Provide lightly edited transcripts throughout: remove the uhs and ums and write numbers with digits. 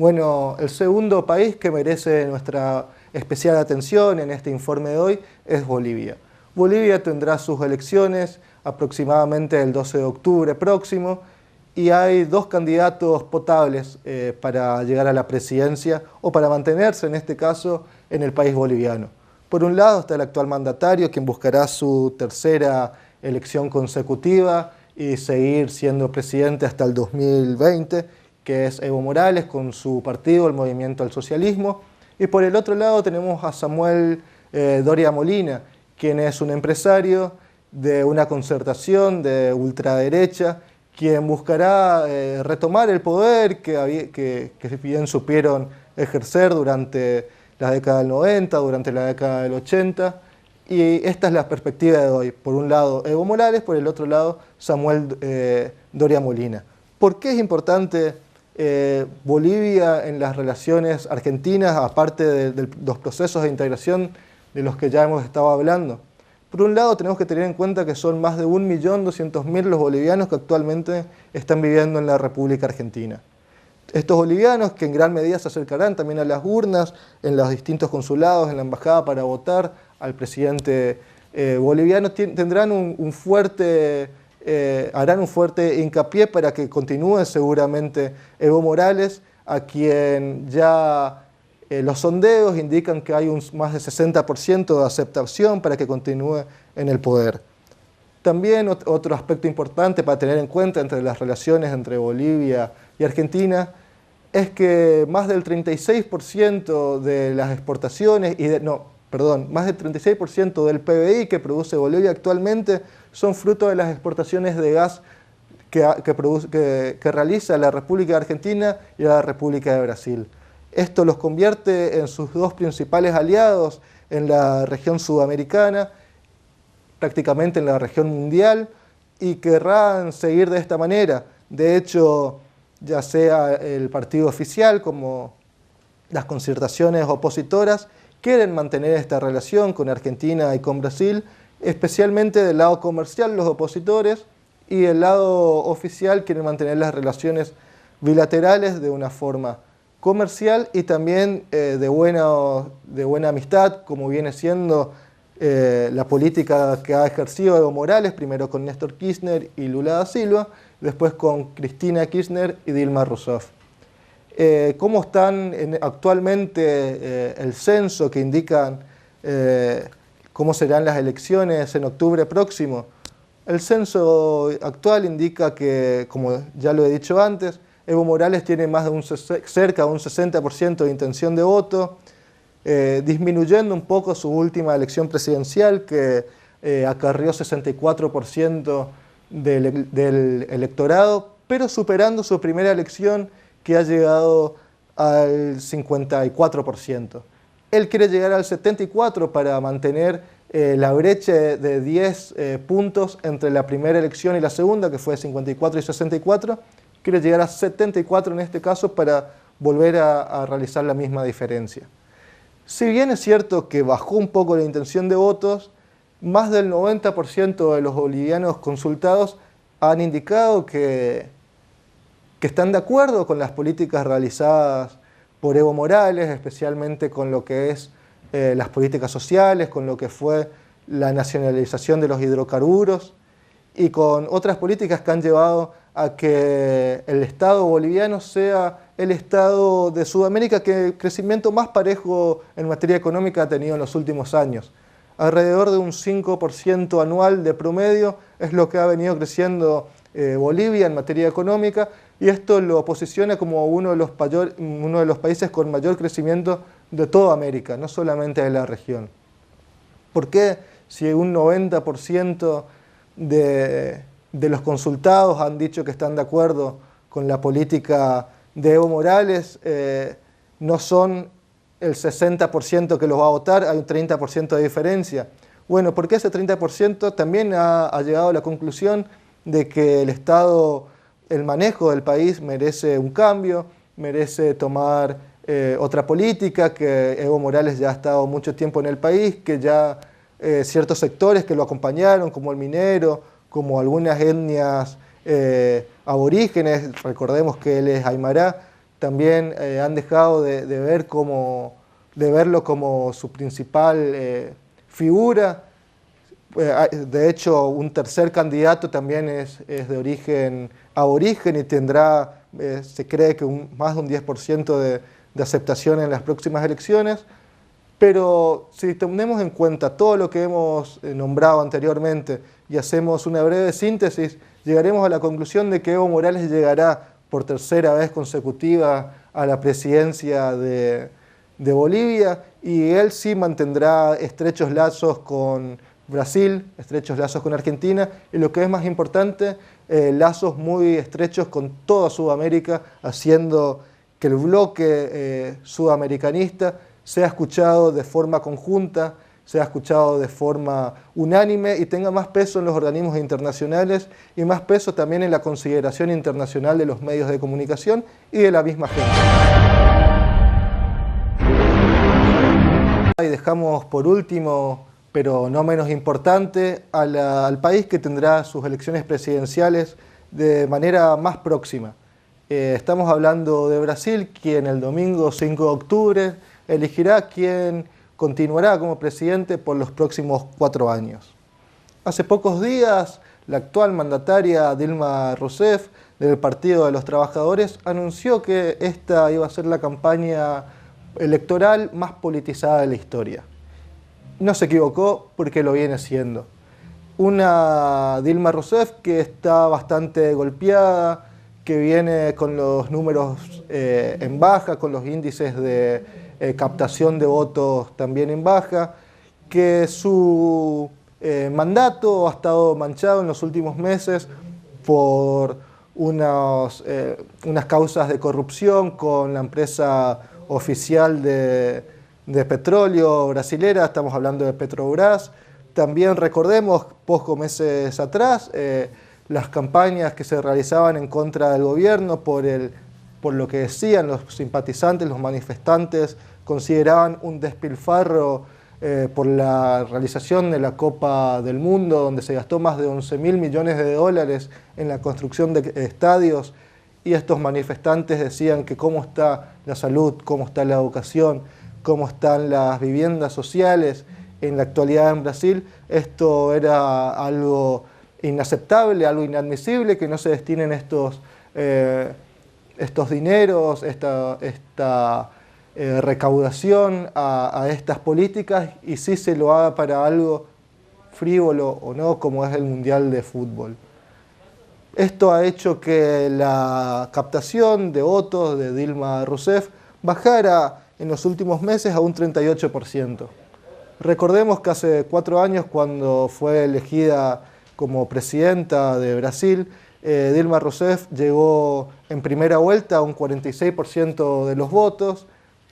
Bueno, el segundo país que merece nuestra especial atención en este informe de hoy es Bolivia. Bolivia tendrá sus elecciones aproximadamente el 12 de octubre próximo y hay dos candidatos potables para llegar a la presidencia o para mantenerse en este caso en el país boliviano. Por un lado está el actual mandatario, quien buscará su tercera elección consecutiva y seguir siendo presidente hasta el 2020, que es Evo Morales con su partido, el Movimiento al Socialismo. Y por el otro lado tenemos a Samuel Doria Molina, quien es un empresario de una concertación de ultraderecha, quien buscará retomar el poder que bien supieron ejercer durante la década del 90, durante la década del 80, y esta es la perspectiva de hoy. Por un lado Evo Morales, por el otro lado Samuel Doria Molina. ¿Por qué es importante Bolivia en las relaciones argentinas, aparte de los procesos de integración de los que ya hemos estado hablando? Por un lado tenemos que tener en cuenta que son más de 1.200.000 los bolivianos que actualmente están viviendo en la República Argentina. Estos bolivianos, que en gran medida se acercarán también a las urnas, en los distintos consulados, en la embajada para votar al presidente boliviano, harán un fuerte hincapié para que continúe seguramente Evo Morales, a quien ya los sondeos indican que hay más de 60% de aceptación para que continúe en el poder. También otro aspecto importante para tener en cuenta entre las relaciones entre Bolivia y Argentina es que más del 36% de las exportaciones más del 36% del PBI que produce Bolivia actualmente son fruto de las exportaciones de gas que realiza la República Argentina y la República de Brasil. Esto los convierte en sus dos principales aliados en la región sudamericana, prácticamente en la región mundial, y querrán seguir de esta manera. De hecho, ya sea el partido oficial como las concertaciones opositoras, quieren mantener esta relación con Argentina y con Brasil, especialmente del lado comercial los opositores, y el lado oficial quieren mantener las relaciones bilaterales de una forma comercial y también de buena amistad, como viene siendo la política que ha ejercido Evo Morales, primero con Néstor Kirchner y Lula da Silva, después con Cristina Kirchner y Dilma Rousseff. ¿Cómo están actualmente el censo que indican cómo serán las elecciones en octubre próximo? El censo actual indica que, como ya lo he dicho antes, Evo Morales tiene cerca de un 60% de intención de voto, disminuyendo un poco su última elección presidencial, que acarrió 64% del electorado, pero superando su primera elección, que ha llegado al 54%. Él quiere llegar al 74% para mantener la brecha de 10 puntos entre la primera elección y la segunda, que fue 54 y 64. Quiere llegar a 74 en este caso para volver a realizar la misma diferencia. Si bien es cierto que bajó un poco la intención de votos, más del 90% de los bolivianos consultados han indicado que están de acuerdo con las políticas realizadas por Evo Morales, especialmente con lo que es las políticas sociales, con lo que fue la nacionalización de los hidrocarburos y con otras políticas que han llevado a que el Estado boliviano sea el Estado de Sudamérica que el crecimiento más parejo en materia económica ha tenido en los últimos años. Alrededor de un 5% anual de promedio es lo que ha venido creciendo Bolivia en materia económica, y esto lo posiciona como uno de los países con mayor crecimiento de toda América, no solamente de la región. ¿Por qué? Si un 90% de los consultados han dicho que están de acuerdo con la política de Evo Morales, no son el 60% que los va a votar, hay un 30% de diferencia. Bueno, porque ese 30% también ha llegado a la conclusión de que el manejo del país merece un cambio, merece tomar otra política, que Evo Morales ya ha estado mucho tiempo en el país, que ya ciertos sectores que lo acompañaron, como el minero, como algunas etnias aborígenes, recordemos que él es aymara, también han dejado de verlo como su principal figura. De hecho, un tercer candidato también es de origen aborigen y tendrá, se cree que más de un 10% de aceptación en las próximas elecciones. Pero si tenemos en cuenta todo lo que hemos nombrado anteriormente y hacemos una breve síntesis, llegaremos a la conclusión de que Evo Morales llegará por tercera vez consecutiva a la presidencia de Bolivia, y él sí mantendrá estrechos lazos con Brasil, estrechos lazos con Argentina, y lo que es más importante, lazos muy estrechos con toda Sudamérica, haciendo que el bloque sudamericanista sea escuchado de forma conjunta, sea escuchado de forma unánime y tenga más peso en los organismos internacionales y más peso también en la consideración internacional de los medios de comunicación y de la misma gente. Y dejamos por último, pero no menos importante, al país que tendrá sus elecciones presidenciales de manera más próxima. Estamos hablando de Brasil, quien el domingo 5 de octubre elegirá quien continuará como presidente por los próximos 4 años. Hace pocos días, la actual mandataria Dilma Rousseff, del Partido de los Trabajadores, anunció que esta iba a ser la campaña electoral más politizada de la historia. No se equivocó, porque lo viene siendo. Una Dilma Rousseff que está bastante golpeada, que viene con los números en baja, con los índices de captación de votos también en baja, que su mandato ha estado manchado en los últimos meses por unas causas de corrupción con la empresa oficial de petróleo brasilera, estamos hablando de Petrobras. También recordemos, pocos meses atrás, las campañas que se realizaban en contra del gobierno por lo que decían los simpatizantes, los manifestantes, consideraban un despilfarro por la realización de la Copa del Mundo, donde se gastó más de 11.000 millones de dólares en la construcción de estadios, y estos manifestantes decían que cómo está la salud, cómo está la educación, cómo están las viviendas sociales en la actualidad en Brasil. Esto era algo inaceptable, algo inadmisible, que no se destinen estos dineros, esta recaudación a estas políticas, y sí se lo haga para algo frívolo o no, como es el Mundial de Fútbol. Esto ha hecho que la captación de votos de Dilma Rousseff bajara en los últimos meses a un 38%. Recordemos que hace 4 años, cuando fue elegida como presidenta de Brasil, Dilma Rousseff llegó en primera vuelta a un 46% de los votos.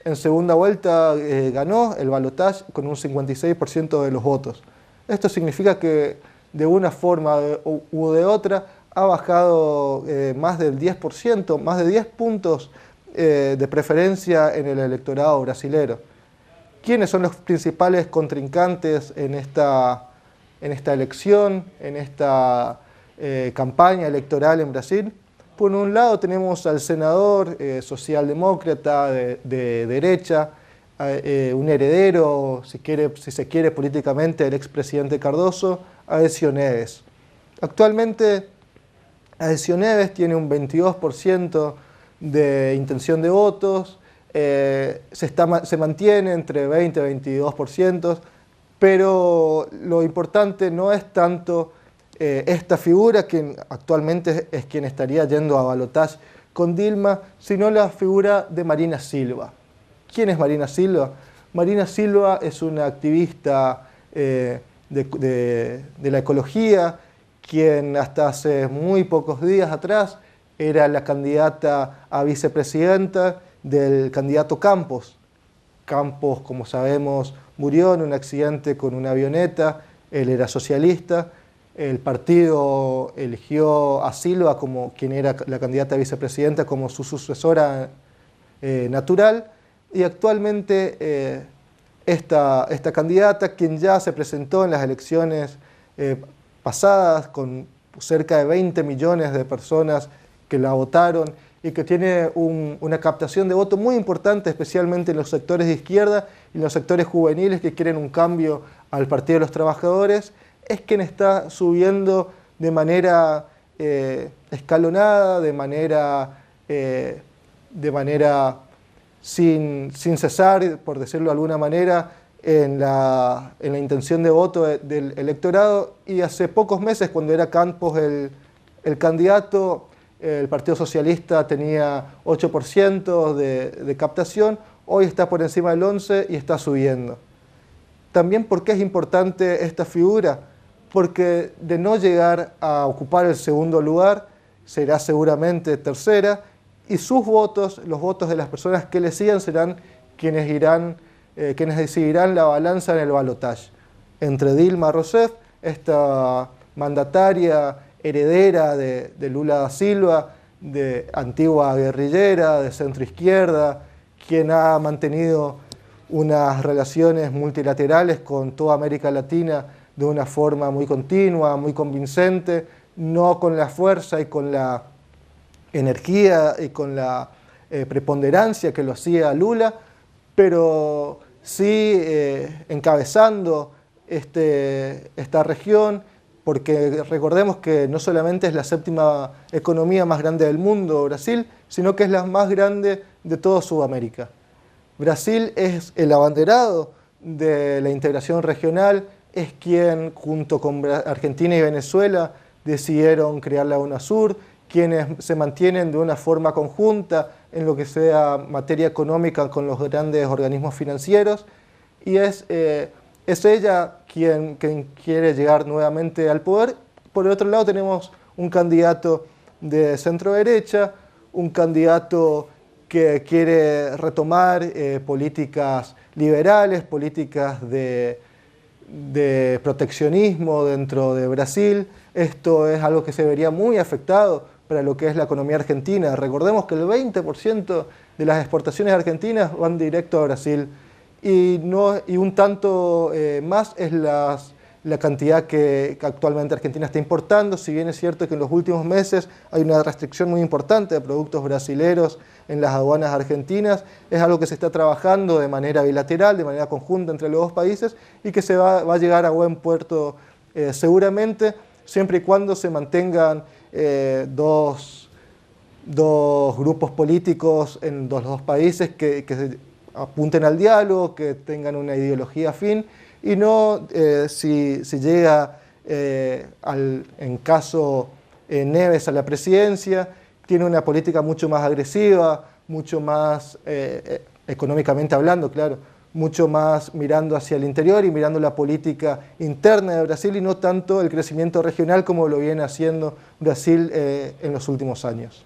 En segunda vuelta ganó el balotaje con un 56% de los votos. Esto significa que de una forma u de otra ha bajado más del 10%, más de 10 puntos de preferencia en el electorado brasilero. ¿Quiénes son los principales contrincantes en esta elección, en esta campaña electoral en Brasil? Por un lado tenemos al senador socialdemócrata de derecha, un heredero, si se quiere políticamente, del expresidente Cardoso, Aécio Neves. Actualmente Aécio Neves tiene un 22% de intención de votos, se mantiene entre 20 y 22%, pero lo importante no es tanto esta figura, quien actualmente es quien estaría yendo a balotaje con Dilma, sino la figura de Marina Silva. ¿Quién es Marina Silva? Marina Silva es una activista de la ecología, quien hasta hace muy pocos días atrás era la candidata a vicepresidenta del candidato Campos. Campos, como sabemos, murió en un accidente con una avioneta, él era socialista. El partido eligió a Silva, como quien era la candidata a vicepresidenta, como su sucesora natural, y actualmente esta candidata, quien ya se presentó en las elecciones pasadas con cerca de 20 millones de personas que la votaron y que tiene una captación de voto muy importante, especialmente en los sectores de izquierda y en los sectores juveniles que quieren un cambio al Partido de los Trabajadores, es quien está subiendo de manera escalonada, de manera sin cesar, por decirlo de alguna manera, en la intención de voto del electorado. Y hace pocos meses, cuando era Campos el candidato, el Partido Socialista tenía 8% de captación, hoy está por encima del 11% y está subiendo. También, ¿por qué es importante esta figura? Porque de no llegar a ocupar el segundo lugar, será seguramente tercera, y sus votos, los votos de las personas que le sigan, serán quienes decidirán la balanza en el balotaje entre Dilma Rousseff, esta mandataria heredera de Lula da Silva, de antigua guerrillera, de centroizquierda, quien ha mantenido unas relaciones multilaterales con toda América Latina de una forma muy continua, muy convincente, no con la fuerza y con la energía y con la preponderancia que lo hacía Lula, pero sí encabezando esta región, porque recordemos que no solamente es la séptima economía más grande del mundo, Brasil, sino que es la más grande de toda Sudamérica. Brasil es el abanderado de la integración regional, es quien, junto con Argentina y Venezuela, decidieron crear la UNASUR, quienes se mantienen de una forma conjunta en lo que sea materia económica con los grandes organismos financieros, y es ella quien quiere llegar nuevamente al poder. Por el otro lado tenemos un candidato de centro derecha, un candidato que quiere retomar políticas liberales, políticas de proteccionismo dentro de Brasil. Esto es algo que se vería muy afectado para lo que es la economía argentina. Recordemos que el 20% de las exportaciones argentinas van directo a Brasil, y un tanto más es la cantidad que actualmente Argentina está importando. Si bien es cierto que en los últimos meses hay una restricción muy importante de productos brasileros en las aduanas argentinas, es algo que se está trabajando de manera bilateral, de manera conjunta entre los dos países, y que va a llegar a buen puerto seguramente, siempre y cuando se mantengan dos grupos políticos en los dos países que se apunten al diálogo, que tengan una ideología afín, y no si llega en caso Neves a la presidencia, tiene una política mucho más agresiva, mucho más económicamente hablando, claro, mucho más mirando hacia el interior y mirando la política interna de Brasil, y no tanto el crecimiento regional como lo viene haciendo Brasil en los últimos años.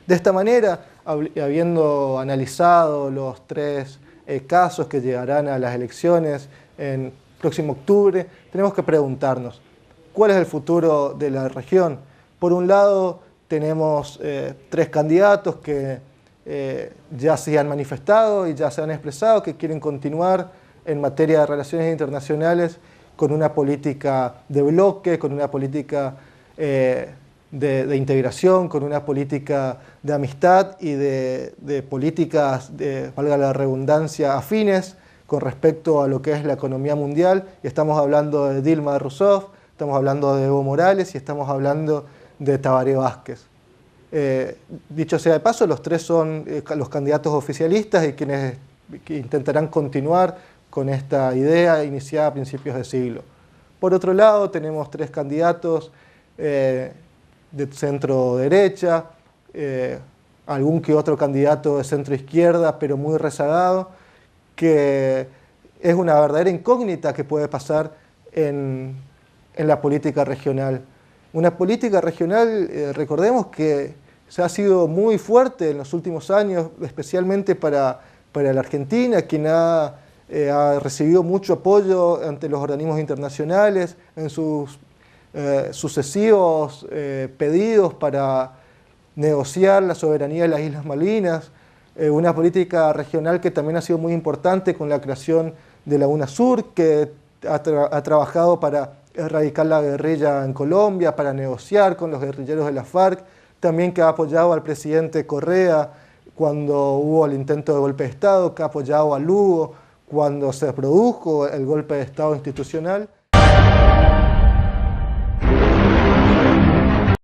De esta manera, habiendo analizado los tres casos que llegarán a las elecciones en próximo octubre, tenemos que preguntarnos, ¿cuál es el futuro de la región? Por un lado, tenemos tres candidatos que ya se han manifestado y ya se han expresado que quieren continuar en materia de relaciones internacionales con una política de bloque, con una política de integración, con una política de amistad y de políticas, valga la redundancia, afines con respecto a lo que es la economía mundial. Y estamos hablando de Dilma Rousseff, estamos hablando de Evo Morales y estamos hablando de Tabaré Vázquez. Dicho sea de paso, los tres son los candidatos oficialistas y quienes intentarán continuar con esta idea iniciada a principios de siglo. Por otro lado, tenemos tres candidatos de centro derecha, algún que otro candidato de centro izquierda, pero muy rezagado, que es una verdadera incógnita que puede pasar en la política regional. Una política regional, recordemos que se ha sido muy fuerte en los últimos años, especialmente para la Argentina, quien ha recibido mucho apoyo ante los organismos internacionales en sus sucesivos pedidos para negociar la soberanía de las Islas Malvinas, una política regional que también ha sido muy importante con la creación de la UNASUR, que ha trabajado para erradicar la guerrilla en Colombia, para negociar con los guerrilleros de la FARC, también que ha apoyado al presidente Correa cuando hubo el intento de golpe de Estado, que ha apoyado a Lugo cuando se produjo el golpe de Estado institucional.